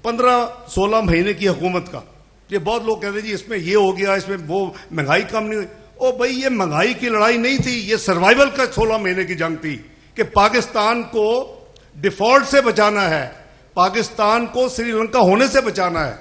15-16 مہینے کی حکومت کا. یہ بہت لوگ کہتے ہیں جی اس میں یہ ہو گیا, اس میں وہ مہنگائی کم نہیں ہوئی. او بھائی یہ مہنگائی کی لڑائی نہیں تھی, یہ سروائیول کا 16 مہینے کی جنگ تھی کہ پاکستان کو ڈیفالٹ سے بچانا ہے, پاکستان کو سری لنکا ہونے سے بچانا ہے.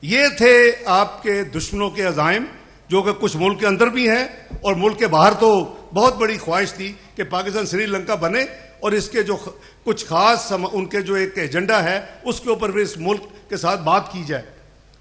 یہ تھے آپ کے دشمنوں کے عزائم, جو کہ کچھ ملک کے اندر بھی ہیں اور ملک کے باہر. تو بہت بڑی خواہش تھی کہ پاکستان سری لنکا بنے اور اس کے جو کچھ خاص ان کے جو ایک ایجنڈا ہے اس کے اوپر بھی اس ملک کے ساتھ بات کی جائے.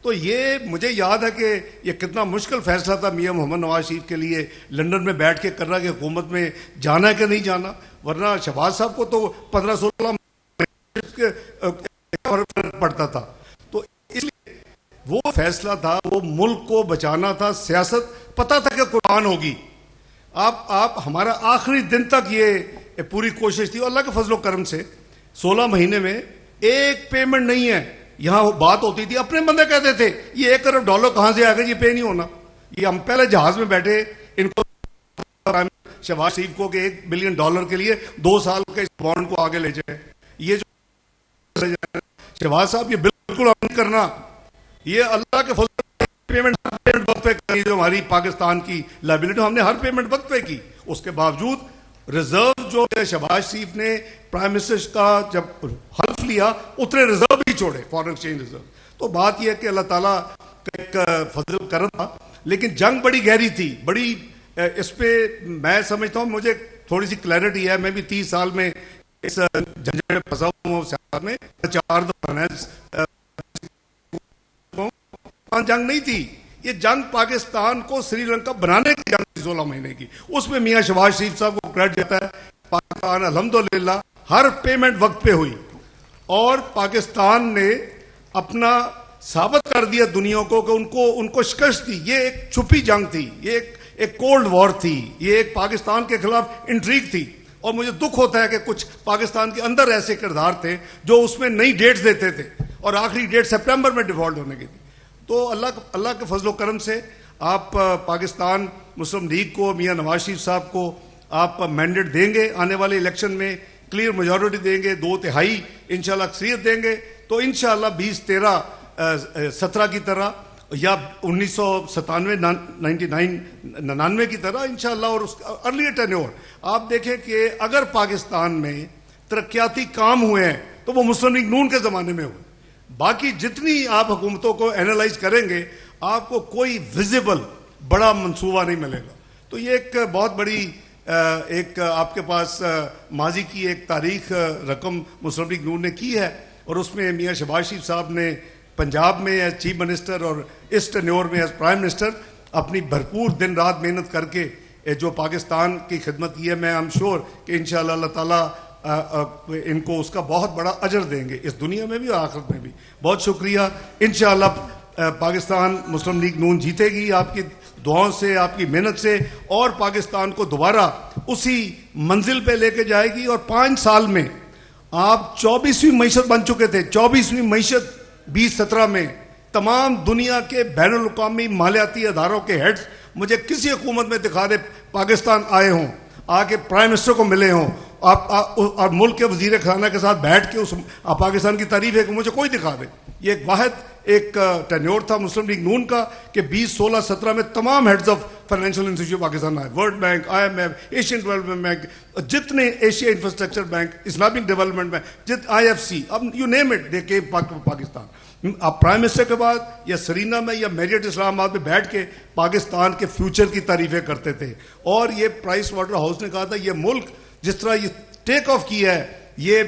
تو یہ مجھے یاد ہے کہ یہ کتنا مشکل فیصلہ تھا میاں محمد نواز شریف کے لیے لندن میں بیٹھ کے کرنا کہ حکومت میں جانا ہے کہ نہیں جانا, ورنہ شہباز صاحب کو تو 15-16 پڑتا تھا. تو اس لیے وہ فیصلہ تھا, وہ ملک کو بچانا تھا, سیاست پتہ تھا کہ قربان ہوگی. آپ ہمارا آخری دن تک یہ پوری کوشش تھی, اور اللہ کے فضل و کرم سے 16 مہینے میں ایک پیمنٹ نہیں ہے. یہاں بات ہوتی تھی, اپنے بندے کہتے تھے یہ $1 کروڑ کہاں سے آئے گا, یہ پے نہیں ہونا. یہ ہم پہلے جہاز میں بیٹھے ان کو شہباز شریف کو کہ $1 بلین کے لیے 2 سال کے اس بانڈ کو آگے لے جائے. یہ جو شہباز صاحب یہ بالکل نہیں کرنا, یہ اللہ کے فضل پیمنٹ وقت پہ کرنی, جو ہماری پاکستان کی لائبلٹی ہم نے ہر پیمنٹ وقت پہ کی. اس کے باوجود ریزرو جو شہباز شریف نے پرائم منسٹر کا جب حلف لیا اتنے ریزرو بھی چھوڑے, فارن ایکسچینج ریزرو. تو بات یہ ہے کہ اللہ تعالیٰ کا ایک فضل کرم تھا, لیکن جنگ بڑی گہری تھی, بڑی. اس پہ میں سمجھتا ہوں مجھے تھوڑی سی کلیئرٹی ہے, میں بھی 30 سال میں اس جھنجٹ میں پھنسا ہوں سیاست میں. 4 جنگ نہیں تھی, یہ جنگ پاکستان کو سری لنکا بنانے کی جنگ تھی 16 مہینے کی. اس میں میاں شہباز شریف صاحب کو کریڈٹ دیتا ہے. پاکستان الحمدللہ ہر پیمنٹ وقت پہ ہوئی, اور پاکستان نے اپنا ثابت کر دیا دنیا کو کہ ان کو شکست دی. یہ ایک چھپی جنگ تھی, یہ ایک کولڈ وار تھی, یہ ایک پاکستان کے خلاف انٹریگ تھی. اور مجھے دکھ ہوتا ہے کہ کچھ پاکستان کے اندر ایسے کردار تھے جو اس میں نئی ڈیٹس دیتے تھے, اور آخری ڈیٹ سپٹمبر میں ڈیفالٹ ہونے کی تھی. تو اللہ کے فضل و کرم سے آپ پاکستان مسلم لیگ کو, میاں نواز شریف صاحب کو آپ مینڈیٹ دیں گے آنے والے الیکشن میں, کلیئر میجورٹی دیں گے, 2/3 انشاءاللہ اکثریت دیں گے, تو انشاءاللہ 2013-17 کی طرح یا 1999 کی طرح انشاءاللہ, اور اس ارلی ٹینیور آپ دیکھیں کہ اگر پاکستان میں ترقیاتی کام ہوئے ہیں تو وہ مسلم لیگ نون کے زمانے میں ہوئے. باقی جتنی آپ حکومتوں کو اینالائز کریں گے آپ کو کوئی ویزیبل بڑا منصوبہ نہیں ملے گا. تو یہ ایک بہت بڑی ایک آپ کے پاس ماضی کی ایک تاریخ رقم مسلم لیگ نون نے کی ہے, اور اس میں میاں شہباز شریف صاحب نے پنجاب میں ایز چیف منسٹر اور اس ٹینیور میں ایز پرائم منسٹر اپنی بھرپور دن رات محنت کر کے جو پاکستان کی خدمت کی ہے. میں ایم شور کہ انشاءاللہ اللہ تعالیٰ ان کو اس کا بہت بڑا اجر دیں گے, اس دنیا میں بھی اور آخرت میں بھی. بہت شکریہ. انشاءاللہ پاکستان مسلم لیگ نون جیتے گی آپ کی دعاؤں سے, آپ کی محنت سے, اور پاکستان کو دوبارہ اسی منزل پہ لے کے جائے گی. اور 5 سال میں آپ 24ویں معیشت بن چکے تھے. 24ویں معیشت 2017 میں تمام دنیا کے بین الاقوامی مالیاتی اداروں کے ہیڈز مجھے کسی حکومت میں دکھا دے پاکستان آئے ہوں, آ کے پرائم منسٹر کو ملے ہوں, اور ملک کے وزیر خزانہ کے ساتھ بیٹھ کے اس پاکستان کی تعریف ہے کہ مجھے کوئی دکھا دے. یہ ایک واحد ایک ٹینیور تھا مسلم لیگ نون کا کہ 2016-17 میں تمام heads of financial institution Pakistan آئے, World Bank, IMF, Asian Development Bank, جتنے Asia Infrastructure Bank, Islamic Development Bank, IFC, اب یو نیم اٹ, دے کے پاکستان. آپ پرائم منسٹر کے بعد یا سرینا میں یا میریٹ اسلام آباد میں بیٹھ کے پاکستان کے فیوچر کی تعریفیں کرتے تھے. اور یہ پرائس واٹر ہاؤس نے کہا تھا یہ ملک جس طرح یہ ٹیک آف کیا ہے, یہ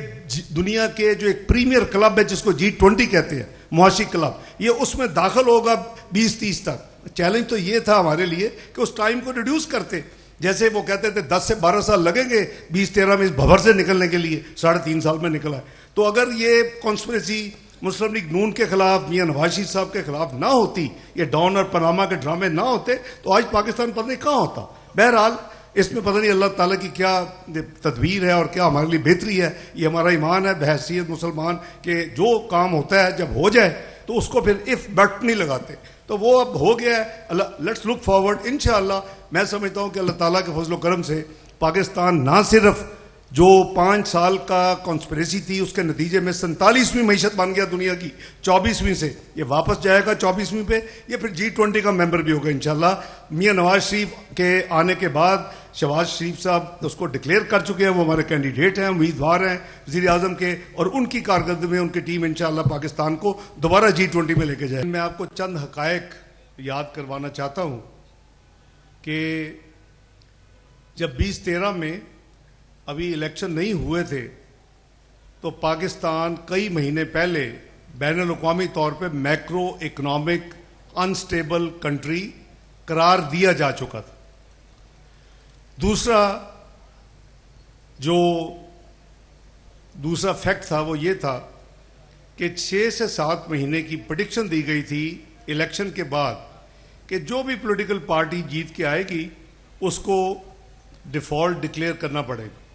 دنیا کے جو ایک پریمیئر کلب ہے جس کو G20 کہتے ہیں, معاشی کلب, یہ اس میں داخل ہوگا 2030 تک. چیلنج تو یہ تھا ہمارے لیے کہ اس ٹائم کو ریڈیوس کرتے, جیسے وہ کہتے تھے 10 سے 12 سال لگیں گے 2013 میں اس بھور سے نکلنے کے لیے, 3.5 سال میں نکلا ہے. تو اگر یہ کانسپریسی مسلم لیگ نون کے خلاف, میاں نواز شریف صاحب کے خلاف نہ ہوتی, یہ ڈان اور پناما کے ڈرامے نہ ہوتے, تو آج پاکستان پتہ نہیں کہاں ہوتا. بہرحال اس میں پتہ نہیں اللہ تعالیٰ کی کیا تدبیر ہے اور کیا ہمارے لیے بہتری ہے. یہ ہمارا ایمان ہے بحیثیت مسلمان کہ جو کام ہوتا ہے جب ہو جائے تو اس کو پھر اف بٹ نہیں لگاتے. تو وہ اب ہو گیا ہے, لیٹس لک فارورڈ. انشاءاللہ میں سمجھتا ہوں کہ اللہ تعالیٰ کے فضل و کرم سے پاکستان نہ صرف جو 5 سال کا کانسپریسی تھی اس کے نتیجے میں 47ویں معیشت بن گیا دنیا کی 24ویں سے. یہ واپس جائے گا 24ویں پہ, یہ پھر G20 کا ممبر بھی ہوگا انشاءاللہ. میاں نواز شریف کے آنے کے بعد شہباز شریف صاحب اس کو ڈکلیئر کر چکے ہیں, وہ ہمارے کینڈیڈیٹ ہیں, امیدوار ہیں وزیر اعظم کے, اور ان کی کارکردگی میں ان کی ٹیم انشاءاللہ پاکستان کو دوبارہ G20 میں لے کے جائے. میں آپ کو چند حقائق یاد کروانا چاہتا ہوں کہ جب 2013 میں ابھی الیکشن نہیں ہوئے تھے تو پاکستان کئی مہینے پہلے بین الاقوامی طور پہ میکرو اکنامک انسٹیبل کنٹری قرار دیا جا چکا تھا. دوسرا فیکٹ تھا وہ یہ تھا کہ 6 سے 7 مہینے کی پریڈکشن دی گئی تھی الیکشن کے بعد کہ جو بھی پولیٹیکل پارٹی جیت کے آئے گی اس کو ڈیفالٹ ڈکلیئر کرنا پڑے گا.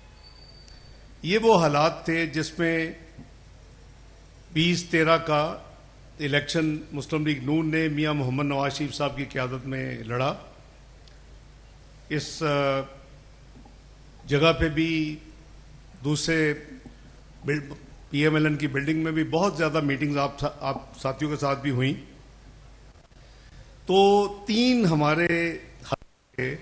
یہ وہ حالات تھے جس میں 2013 کا الیکشن مسلم لیگ نون نے میاں محمد نواز شریف صاحب کی قیادت میں لڑا. اس جگہ پہ بھی دوسرے PMLN کی بلڈنگ میں بھی بہت زیادہ میٹنگز آپ ساتھیوں کے ساتھ بھی ہوئیں. تو 3 ہمارے حل تھے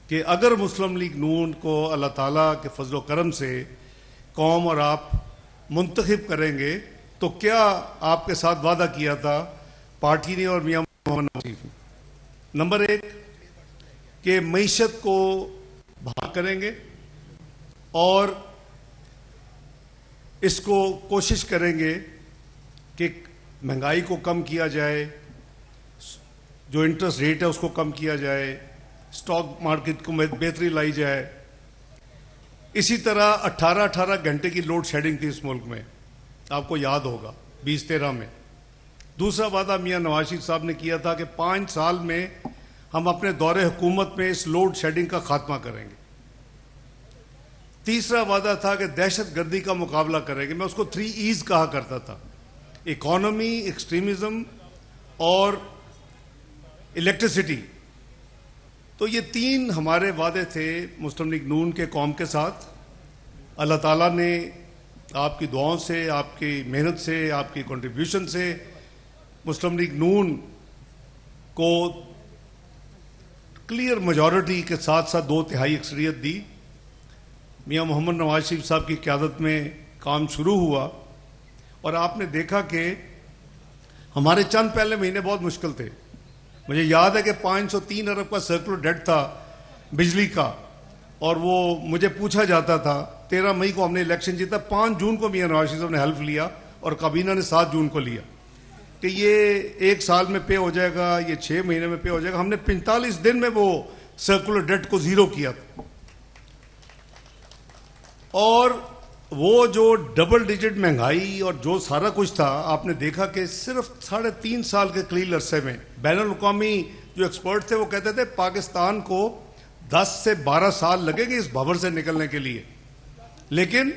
کہ اگر مسلم لیگ نون کو اللہ تعالیٰ کے فضل و کرم سے قوم اور آپ منتخب کریں گے تو کیا آپ کے ساتھ وعدہ کیا تھا پارٹی نے اور میاں محمد نواز شریف نے. نمبر 1 کہ معیشت کو بحال کریں گے اور اس کو کوشش کریں گے کہ مہنگائی کو کم کیا جائے, جو انٹرسٹ ریٹ ہے اس کو کم کیا جائے, اسٹاک مارکیٹ کو بہتری لائی جائے. اسی طرح 18 گھنٹے کی لوڈ شیڈنگ تھی اس ملک میں, آپ کو یاد ہوگا 2013 میں. دوسرا وعدہ میاں نواز شریف صاحب نے کیا تھا کہ 5 سال میں ہم اپنے دور حکومت میں اس لوڈ شیڈنگ کا خاتمہ کریں گے. تیسرا وعدہ تھا کہ دہشت گردی کا مقابلہ کریں گے. میں اس کو 3 E's کہا کرتا تھا, اکانومی, ایکسٹریمزم اور الیکٹریسٹی. تو یہ 3 ہمارے وعدے تھے مسلم لیگ نون کے قوم کے ساتھ. اللہ تعالیٰ نے آپ کی دعاؤں سے, آپ کی محنت سے, آپ کی کنٹریبیوشن سے مسلم لیگ نون کو کلیئر میجورٹی کے ساتھ ساتھ 2/3 اکثریت دی. میاں محمد نواز شریف صاحب کی قیادت میں کام شروع ہوا اور آپ نے دیکھا کہ ہمارے چند پہلے مہینے بہت مشکل تھے. مجھے یاد ہے کہ 503 ارب کا سرکولر ڈیٹ تھا بجلی کا, اور وہ مجھے پوچھا جاتا تھا 13 مئی کو ہم نے الیکشن جیتا, 5 جون کو میاں نواز شریف صاحب نے حلف لیا اور کابینہ نے 7 جون کو لیا کہ یہ 1 سال میں پے ہو جائے گا, یہ 6 مہینے میں پے ہو جائے گا. ہم نے 45 دن میں وہ سرکولر ڈیٹ کو 0 کیا تھا. اور وہ جو ڈبل ڈیجٹ مہنگائی اور جو سارا کچھ تھا, آپ نے دیکھا کہ صرف 3.5 سال کے قلیل عرصے میں بین الاقوامی جو ایکسپرٹ تھے وہ کہتے تھے پاکستان کو 10 سے 12 سال لگے گے اس بھنور سے نکلنے کے لیے. لیکن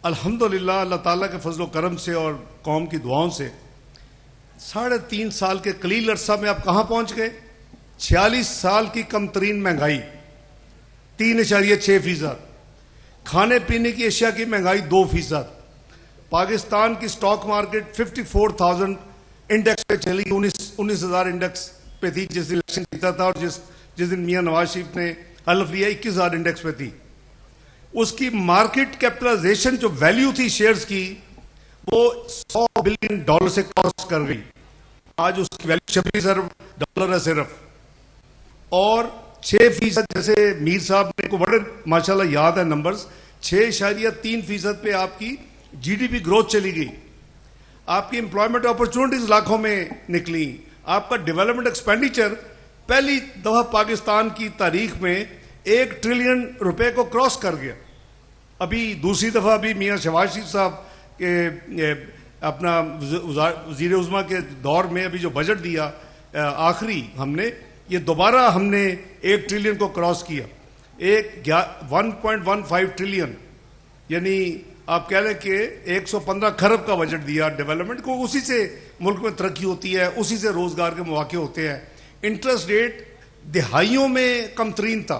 الحمدللہ اللہ تعالیٰ کے فضل و کرم سے اور قوم کی دعاؤں سے 3.5 سال کے قلیل عرصہ میں آپ کہاں پہنچ گئے؟ 46 سال کی کم ترین مہنگائی 3.6%, کھانے پینے کی اشیاء کی مہنگائی 2%. پاکستان کی سٹاک مارکیٹ 54,000 انڈیکس پہ چلی, 19,000 انڈیکس پہ تھی جس دن الیکشن جیتا تھا, اور جس دن میاں نواز شریف نے حلف لیا 21,000 انڈیکس پہ تھی. اس کی مارکیٹ کیپٹلائزیشن جو ویلیو تھی شیئرز کی وہ $100 بلین سے کراس کر گئی. آج اس کی ویلیو $26 ارب ہے صرف. اور 6% جیسے میر صاحب نے کو بڑے ماشاءاللہ یاد ہے نمبرز, 6.3% پہ آپ کی GDP گروتھ چلی گئی. آپ کی امپلائمنٹ اپرچونٹیز لاکھوں میں نکلی. آپ کا ڈیولپمنٹ ایکسپینڈیچر پہلی دفعہ پاکستان کی تاریخ میں $1 ٹریلین کو کراس کر گیا. ابھی دوسری دفعہ ابھی میاں شہباز شریف صاحب کے اپنا وزیر عظمیٰ کے دور میں ابھی جو بجٹ دیا آخری ہم نے, یہ دوبارہ ہم نے 1 ٹریلین کو کراس کیا. 1.15 ٹریلین یعنی آپ کہہ لیں کہ 115 کھرب کا بجٹ دیا ڈیولپمنٹ کو. اسی سے ملک میں ترقی ہوتی ہے, اسی سے روزگار کے مواقع ہوتے ہیں. انٹرسٹ ریٹ دہائیوں میں کم ترین تھا,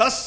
10